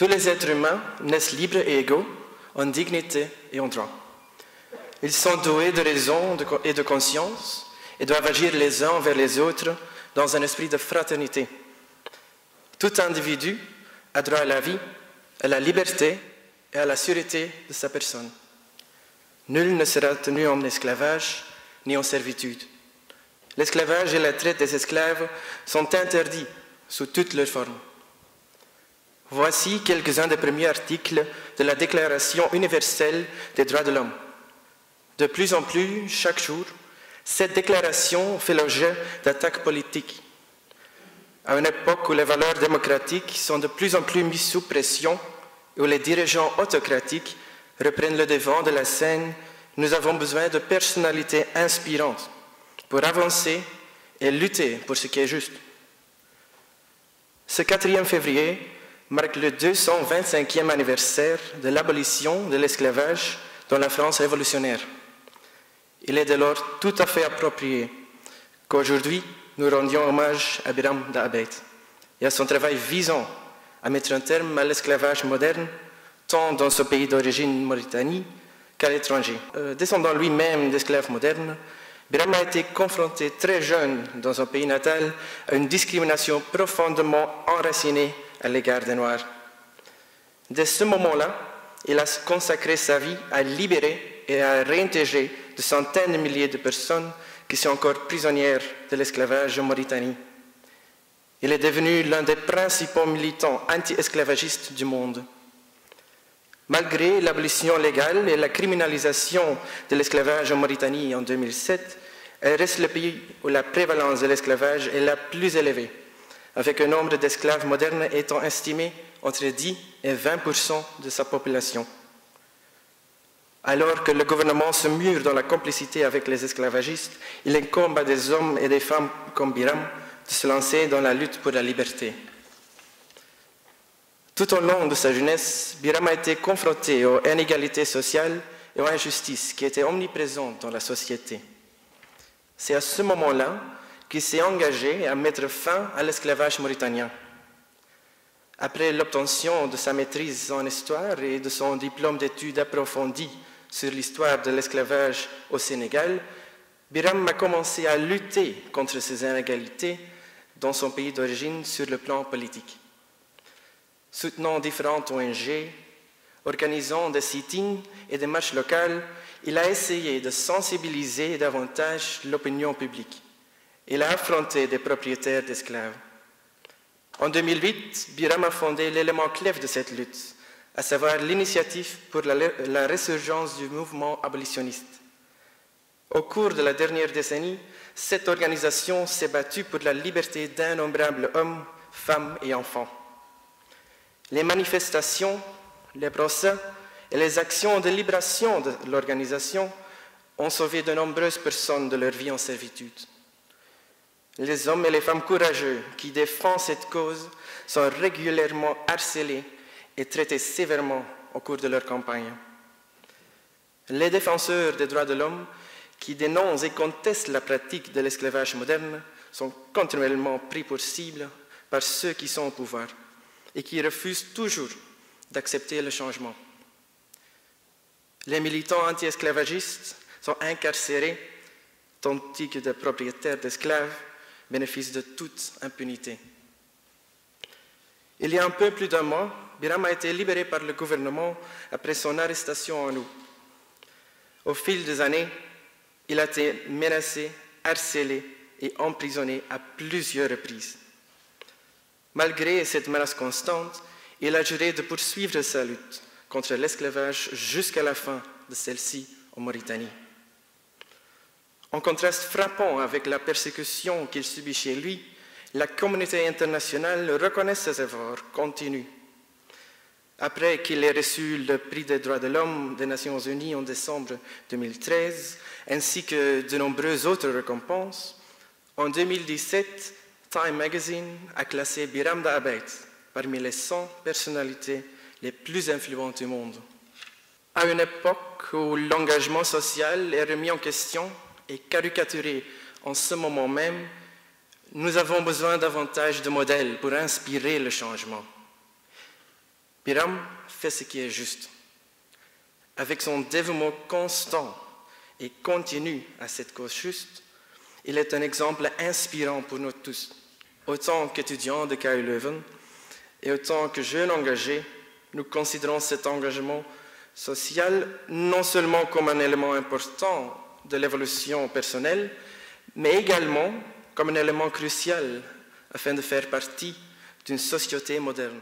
Tous les êtres humains naissent libres et égaux, en dignité et en droit. Ils sont doués de raison et de conscience et doivent agir les uns envers les autres dans un esprit de fraternité. Tout individu a droit à la vie, à la liberté et à la sûreté de sa personne. Nul ne sera tenu en esclavage ni en servitude. L'esclavage et la traite des esclaves sont interdits sous toutes leurs formes. Voici quelques-uns des premiers articles de la Déclaration universelle des droits de l'homme. De plus en plus, chaque jour, cette déclaration fait l'objet d'attaques politiques. À une époque où les valeurs démocratiques sont de plus en plus mises sous pression et où les dirigeants autocratiques reprennent le devant de la scène, nous avons besoin de personnalités inspirantes pour avancer et lutter pour ce qui est juste. Ce 4e février marque le 225e anniversaire de l'abolition de l'esclavage dans la France révolutionnaire. Il est dès lors tout à fait approprié qu'aujourd'hui nous rendions hommage à Biram Da'Abeid et à son travail visant à mettre un terme à l'esclavage moderne, tant dans son pays d'origine, Mauritanie, qu'à l'étranger. Descendant lui-même d'esclaves modernes, Biram a été confronté très jeune dans son pays natal à une discrimination profondément enracinée à l'égard des Noirs. Dès ce moment-là, il a consacré sa vie à libérer et à réintégrer de centaines de milliers de personnes qui sont encore prisonnières de l'esclavage en Mauritanie. Il est devenu l'un des principaux militants anti-esclavagistes du monde. Malgré l'abolition légale et la criminalisation de l'esclavage en Mauritanie en 2007, elle reste le pays où la prévalence de l'esclavage est la plus élevée, avec un nombre d'esclaves modernes étant estimé entre 10 et 20% de sa population. Alors que le gouvernement se mure dans la complicité avec les esclavagistes, il incombe à des hommes et des femmes comme Biram de se lancer dans la lutte pour la liberté. Tout au long de sa jeunesse, Biram a été confronté aux inégalités sociales et aux injustices qui étaient omniprésentes dans la société. C'est à ce moment-là qu'il s'est engagé à mettre fin à l'esclavage mauritanien. Après l'obtention de sa maîtrise en histoire et de son diplôme d'études approfondies sur l'histoire de l'esclavage au Sénégal, Biram a commencé à lutter contre ces inégalités dans son pays d'origine sur le plan politique. Soutenant différentes ONG, organisant des sit-ins et des marches locales, il a essayé de sensibiliser davantage l'opinion publique. Il a affronté des propriétaires d'esclaves. En 2008, Biram a fondé l'élément clé de cette lutte, à savoir l'initiative pour la résurgence du mouvement abolitionniste. Au cours de la dernière décennie, cette organisation s'est battue pour la liberté d'innombrables hommes, femmes et enfants. Les manifestations, les procès et les actions de libération de l'organisation ont sauvé de nombreuses personnes de leur vie en servitude. Les hommes et les femmes courageux qui défendent cette cause sont régulièrement harcelés et traités sévèrement au cours de leur campagne. Les défenseurs des droits de l'homme qui dénoncent et contestent la pratique de l'esclavage moderne sont continuellement pris pour cible par ceux qui sont au pouvoir et qui refusent toujours d'accepter le changement. Les militants anti-esclavagistes sont incarcérés, tandis que des propriétaires d'esclaves bénéficient de toute impunité. Il y a un peu plus d'un mois, Biram a été libéré par le gouvernement après son arrestation en août. Au fil des années, il a été menacé, harcelé et emprisonné à plusieurs reprises. Malgré cette menace constante, il a juré de poursuivre sa lutte contre l'esclavage jusqu'à la fin de celle-ci en Mauritanie. En contraste frappant avec la persécution qu'il subit chez lui, la communauté internationale reconnaît ses efforts continus. Après qu'il ait reçu le prix des droits de l'homme des Nations Unies en décembre 2013, ainsi que de nombreuses autres récompenses, en 2017, Time Magazine a classé Biram Da'Abeid parmi les 100 personnalités les plus influentes du monde. À une époque où l'engagement social est remis en question et caricaturé en ce moment même, nous avons besoin davantage de modèles pour inspirer le changement. Biram fait ce qui est juste. Avec son dévouement constant et continu à cette cause juste, il est un exemple inspirant pour nous tous, autant qu'étudiants de KU Leuven et autant que jeunes engagés. Nous considérons cet engagement social non seulement comme un élément important de l'évolution personnelle, mais également comme un élément crucial afin de faire partie d'une société moderne.